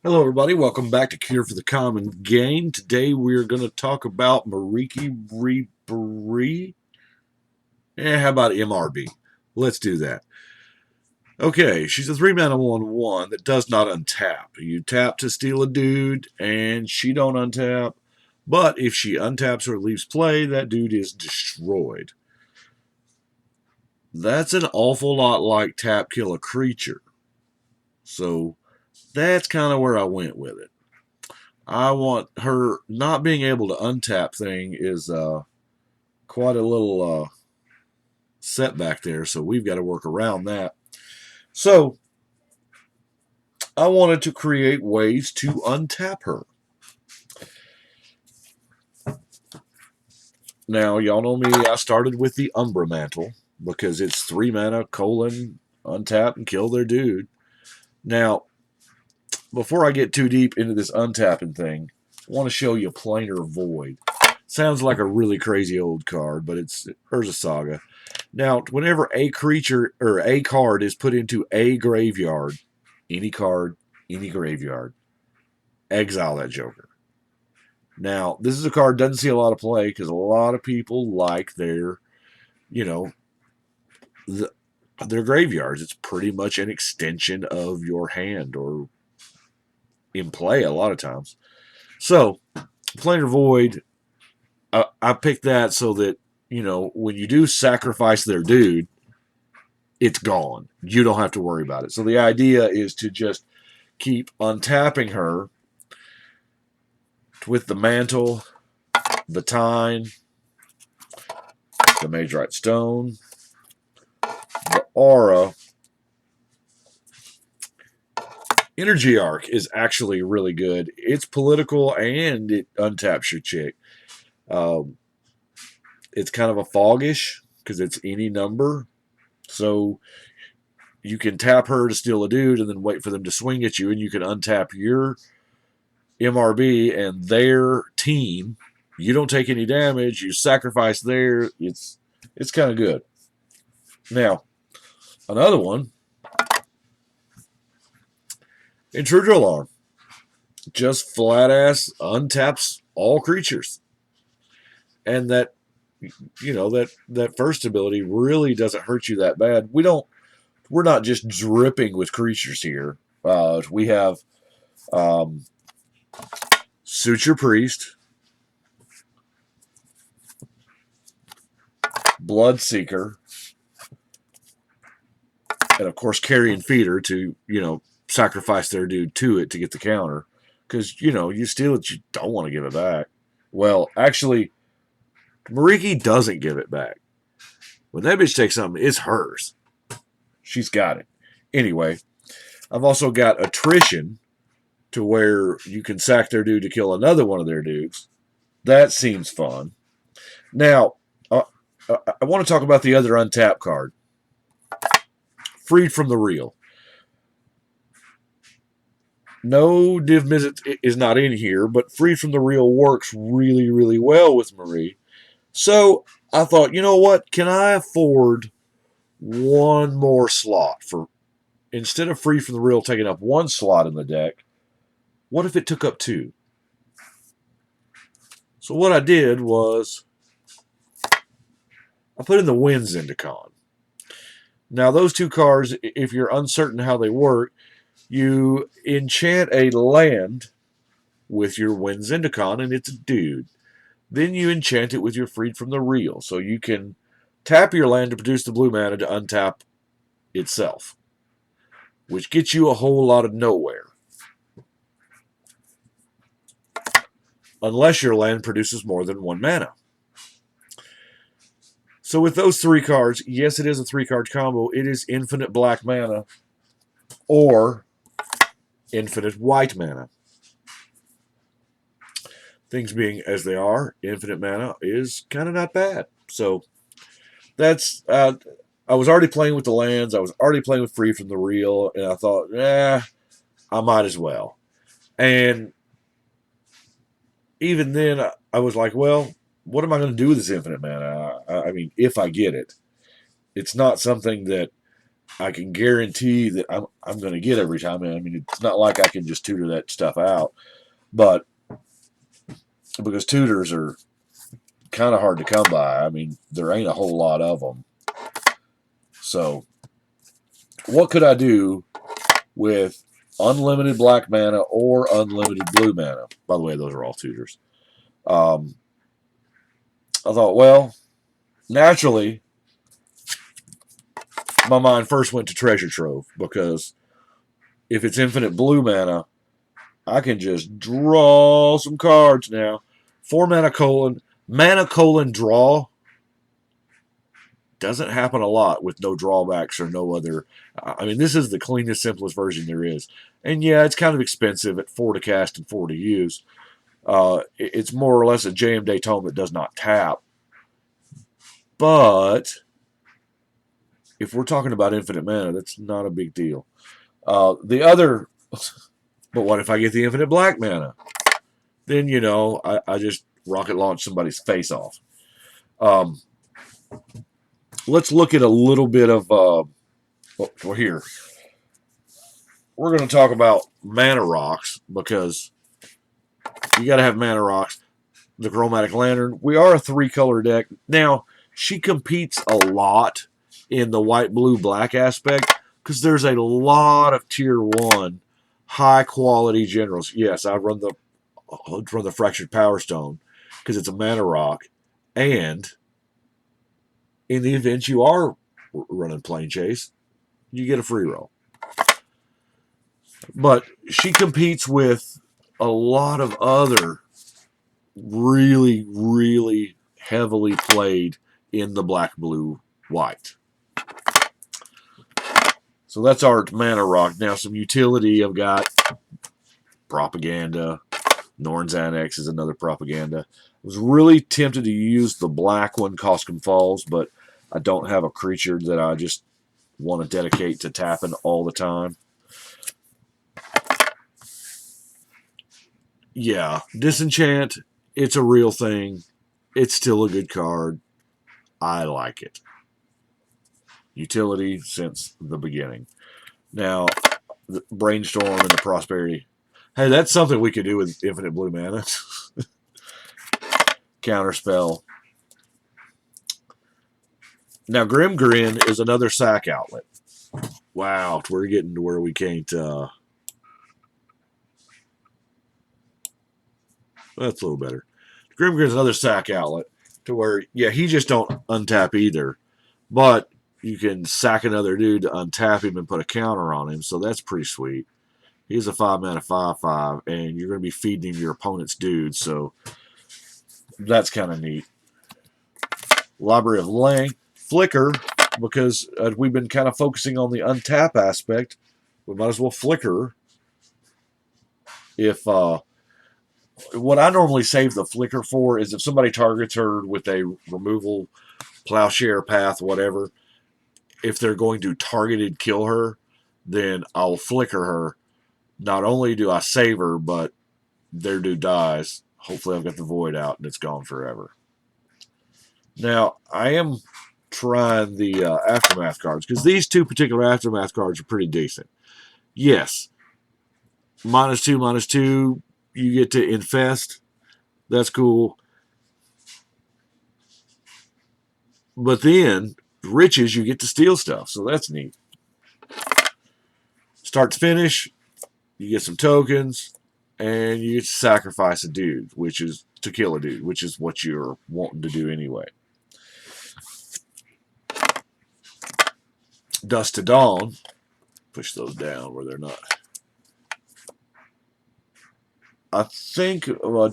Hello, everybody. Welcome back to Cure for the Common Game. Today, we're going to talk about Merieke Berit. How about MRB? Let's do that. Okay, she's a 3-mana 1/1 that does not untap. You tap to steal a dude, and she don't untap. But if she untaps or leaves play, that dude is destroyed. That's an awful lot like tap kill a creature. So that's kind of where I went with it. I want her not being able to untap thing is quite a little setback there, so we've got to work around that. So I wanted to create ways to untap her. Now, y'all know me, I started with the Umbra Mantle because it's 3 mana, untap and kill their dude. Now, before I get too deep into this untapping thing, I want to show you Planar Void. Sounds like a really crazy old card, but it's Urza Saga. Now, whenever a creature or a card is put into a graveyard, any card, any graveyard, exile that Joker. Now, this is a card doesn't see a lot of play because a lot of people like their, you know, their graveyards. It's pretty much an extension of your hand or in play a lot of times. So, Planar Void, I picked that so that, when you do sacrifice their dude, it's gone. You don't have to worry about it. So the idea is to just keep untapping her with the mantle, the tine, the Magerite Stone, the aura. Energy Arc is actually really good. It's political and it untaps your chick. Um, it's kind of a foggish because it's any number. So you can tap her to steal a dude and then wait for them to swing at you, and you can untap your MRB and their team. You don't take any damage. You sacrifice their. It's kind of good. Now, another one, Intruder Alarm. Just flat ass untaps all creatures, and that first ability really doesn't hurt you that bad. We're not just dripping with creatures here. We have Suture Priest, Bloodseeker, and of course Carrion Feeder to sacrifice their dude to it to get the counter, because you steal it, you don't want to give it back. Well, actually, Merieke doesn't give it back. When that bitch takes something, it's hers. She's got it. Anyway, I've also got Attrition, to where you can sack their dude to kill another one of their dudes. That seems fun. Now, I want to talk about the other untap card, Freed from the Real. No Div Mizzet is not in here, but Freed from the Real works really, really well with Marie. So I thought, you know what? Can I afford one more slot for, instead of Freed from the Real taking up one slot in the deck, what if it took up two? So what I did was I put in the Wind Zendikon. Now those two cards, if you're uncertain how they work, you enchant a land with your Wind Zendikon, and it's a dude. Then you enchant it with your Freed from the Real. So you can tap your land to produce the blue mana to untap itself, which gets you a whole lot of nowhere. Unless your land produces more than 1 mana. So with those 3 cards, yes, it is a 3-card combo. It is infinite black mana or infinite white mana. Things being as they are, infinite mana is kind of not bad. So that's I was already playing with the lands. I was already playing with Free from the Real, and I thought, I might as well. And even then, I was like, well, what am I going to do with this infinite mana? I mean, if I get it, it's not something that I can guarantee that I'm going to get every time. I mean, it's not like I can just tutor that stuff out, but because tutors are kind of hard to come by. I mean, there ain't a whole lot of them. So, what could I do with unlimited black mana or unlimited blue mana? By the way, those are all tutors. I thought, well, naturally, my mind first went to Treasure Trove because if it's infinite blue mana, I can just draw some cards now. 4 mana colon draw doesn't happen a lot with no drawbacks or no other. I mean, this is the cleanest, simplest version there is. And yeah, it's kind of expensive at 4 to cast and 4 to use. It's more or less a JM Daytona that does not tap. But if we're talking about infinite mana, that's not a big deal. But what if I get the infinite black mana? Then, I just rocket launch somebody's face off. Let's look at a little bit of, we're here. We're going to talk about mana rocks because you got to have mana rocks. The Chromatic Lantern. We are a 3-color deck. Now, she competes a lot in the white, blue, black aspect because there's a lot of tier 1 high quality generals. Yes, I run the Fractured Power Stone because it's a mana rock, and in the event you are running Plane Chase, you get a free roll. But she competes with a lot of other really, really heavily played in the black, blue, white. So that's our mana rock. Now some utility. I've got Propaganda. Norn's Annex is another Propaganda. I was really tempted to use the black one, Coscom Falls, but I don't have a creature that I just want to dedicate to tapping all the time. Yeah, Disenchant, it's a real thing. It's still a good card. I like it. Utility since the beginning. Now, the Brainstorm and the Prosperity. Hey, that's something we could do with infinite blue mana. Counterspell. Now, Grim Grin is another sack outlet. Wow, we're getting to where we can't. That's a little better. Grim Grin is another sack outlet to where, yeah, he just don't untap either, but you can sack another dude to untap him and put a counter on him, so that's pretty sweet. He's a 5-mana 5/5, and you're going to be feeding him your opponent's dudes, so that's kind of neat. Library of Lang. Flicker, because we've been kind of focusing on the untap aspect, we might as well flicker. If what I normally save the flicker for is if somebody targets her with a removal, plowshare path, whatever, if they're going to targeted kill her, then I'll flicker her. Not only do I save her, but their dude dies. Hopefully I've got the void out and it's gone forever. Now, I am trying the Aftermath cards because these two particular Aftermath cards are pretty decent. Yes, -2/-2, you get to infest. That's cool. But then, riches, you get to steal stuff, so that's neat. Start to finish, you get some tokens, and you get to sacrifice a dude, which is to kill a dude, which is what you're wanting to do anyway. Dust to Dawn. Push those down where they're not. I think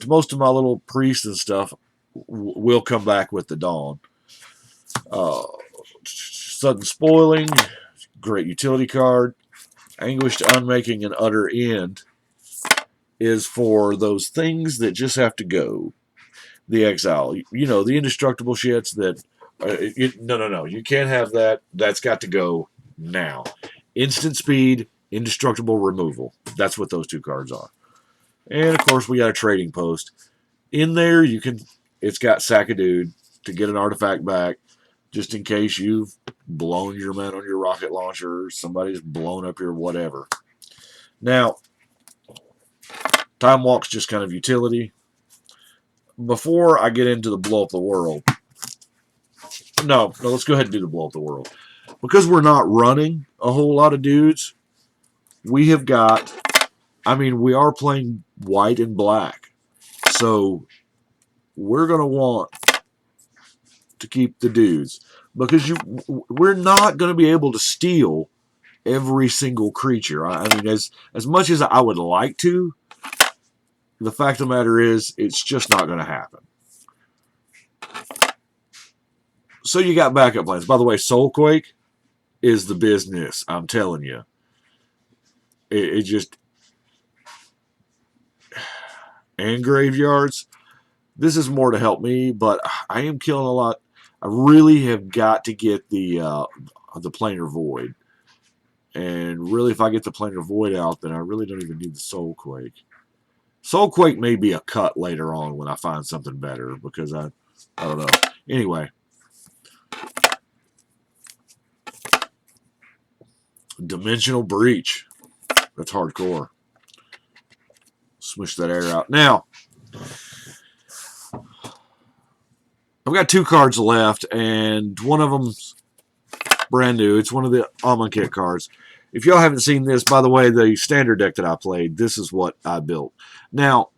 most of my little priests and stuff will come back with the Dawn. Sudden Spoiling, great utility card. Anguished Unmaking and Utter End is for those things that just have to go. The Exile, the indestructible shits that. No. You can't have that. That's got to go now. Instant speed, indestructible removal. That's what those two cards are. And of course, we got a trading post. In there, it's got sack a dude to get an artifact back. just in case you've blown your men on your rocket launcher, or somebody's blown up your whatever. Now, Time Walk's just kind of utility. Before I get into the blow up the world, no, let's go ahead and do the blow up the world. Because we're not running a whole lot of dudes, we have got, we are playing white and black. So we're going to want to keep the dudes. Because we're not going to be able to steal every single creature. As much as I would like to, the fact of the matter is, it's just not going to happen. So you got backup plans. By the way, Soulquake is the business. I'm telling you. It just... And graveyards. This is more to help me, but I am killing a lot. I really have got to get the Planar Void. And really, if I get the Planar Void out, then I really don't even need the Soulquake. Soulquake may be a cut later on when I find something better, because I don't know. Anyway. Dimensional Breach. That's hardcore. Smush that air out. Now, I've got 2 cards left, and one of them's brand new. It's one of the Almond Kit cards. If y'all haven't seen this, by the way, the standard deck that I played, this is what I built. Now,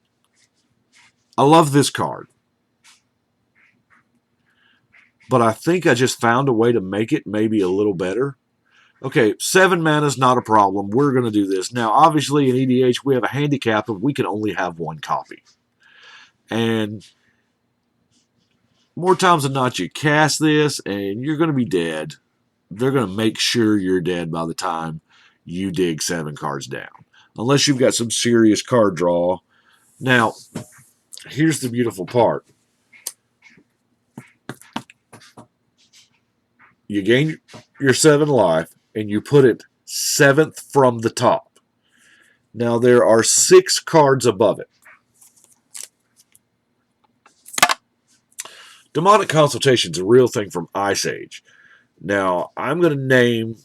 I love this card, but I think I just found a way to make it maybe a little better. Okay, 7 mana is not a problem. We're going to do this. Now, obviously, in EDH, we have a handicap of we can only have 1 copy. And more times than not, you cast this, and you're going to be dead. They're going to make sure you're dead by the time you dig 7 cards down. Unless you've got some serious card draw. Now, here's the beautiful part. You gain your 7 life, and you put it 7th from the top. Now, there are 6 cards above it. Demonic Consultation is a real thing from Ice Age. Now, I'm going to name,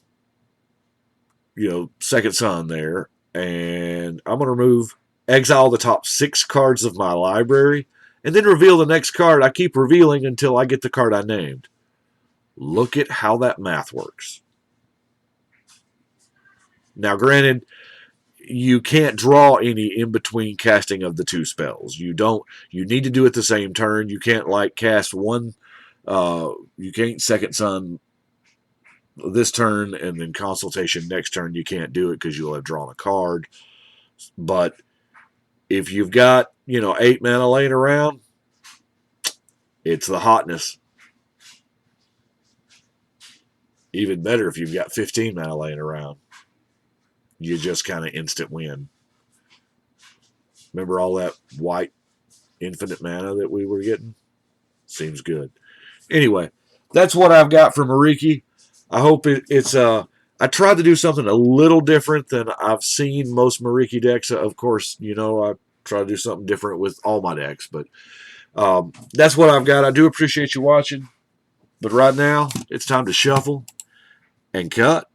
Second Son there, and I'm going to exile the top 6 cards of my library, and then reveal the next card. I keep revealing until I get the card I named. Look at how that math works. Now, granted, you can't draw any in between casting of the 2 spells. You need to do it the same turn. You can't cast one. You can't Second Son this turn and then Consultation next turn. You can't do it because you'll have drawn a card. But if you've got 8 mana laying around, it's the hotness. Even better if you've got 15 mana laying around. You just kind of instant win. Remember all that white infinite mana that we were getting? Seems good. Anyway, that's what I've got for Merieke. I hope it's... I tried to do something a little different than I've seen most Merieke decks. Of course, I try to do something different with all my decks. But that's what I've got. I do appreciate you watching. But right now, it's time to shuffle and cut.